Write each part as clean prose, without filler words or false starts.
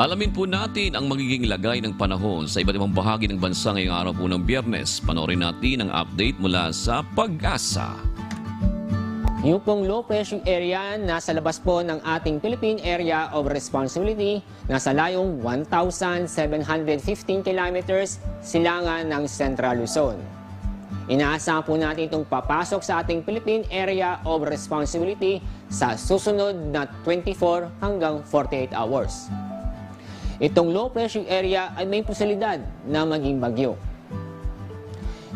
Alamin po natin ang magiging lagay ng panahon sa iba't ibang bahagi ng bansa ngayong araw po ng Biyernes. Panoorin natin ang update mula sa Pag-asa. Yung pong low pressure area nasa labas po ng ating Philippine Area of Responsibility nasa layong 1,715 kilometers silangan ng Central Luzon. Inaasahan po natin itong papasok sa ating Philippine Area of Responsibility sa susunod na 24 hanggang 48 hours. Itong low pressure area ay may posibilidad na maging bagyo.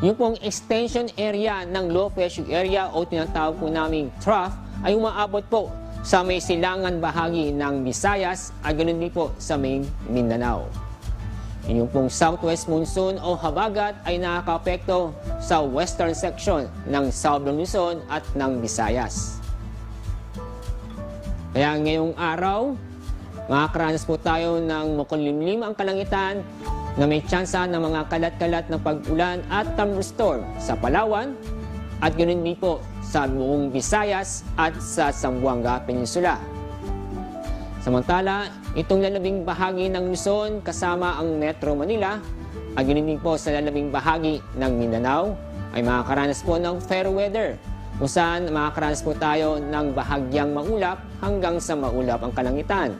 Yung pong extension area ng low pressure area o tinatawag po naming trough ay umaabot po sa may silangan bahagi ng Visayas at ganoon din po sa may Mindanao. Yung pong southwest monsoon o habagat ay nakakaapekto sa western section ng Southern Luzon at ng Visayas. Kaya ngayong araw, makakaranas po tayo ng makulimlim ang kalangitan na may tsansa ng mga kalat-kalat na pag-ulan at thunderstorm sa Palawan at ganoon din po sa buong Visayas at sa Zamboanga Peninsula. Samantala, itong lalabing bahagi ng Luzon kasama ang Metro Manila at ganoon din po sa lalabing bahagi ng Mindanao ay makakaranas po ng fair weather kung saan makakaranas po tayo ng bahagyang maulap hanggang sa maulap ang kalangitan.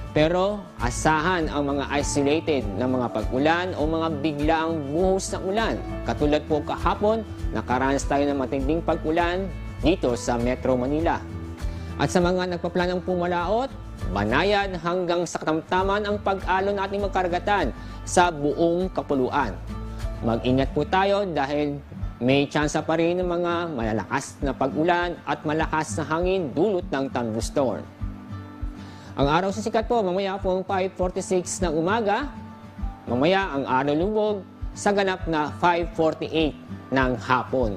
Pero asahan ang mga isolated na mga pag-ulan o mga biglaang buhos ng ulan. Katulad po kahapon, nakaranas tayo ng matinding pag-ulan dito sa Metro Manila. At sa mga nagpaplanong pumalaot, banayan hanggang sa katamtaman ang pag-alon nating magkaragatan sa buong kapuluan. Mag-ingat po tayo dahil may tsansa pa rin ng mga malalakas na pag-ulan at malakas na hangin dulot ng thunderstorm. Ang araw sisikat po mamaya po 5:46 ng umaga. Mamaya ang araw lubog sa ganap na 5:48 ng hapon.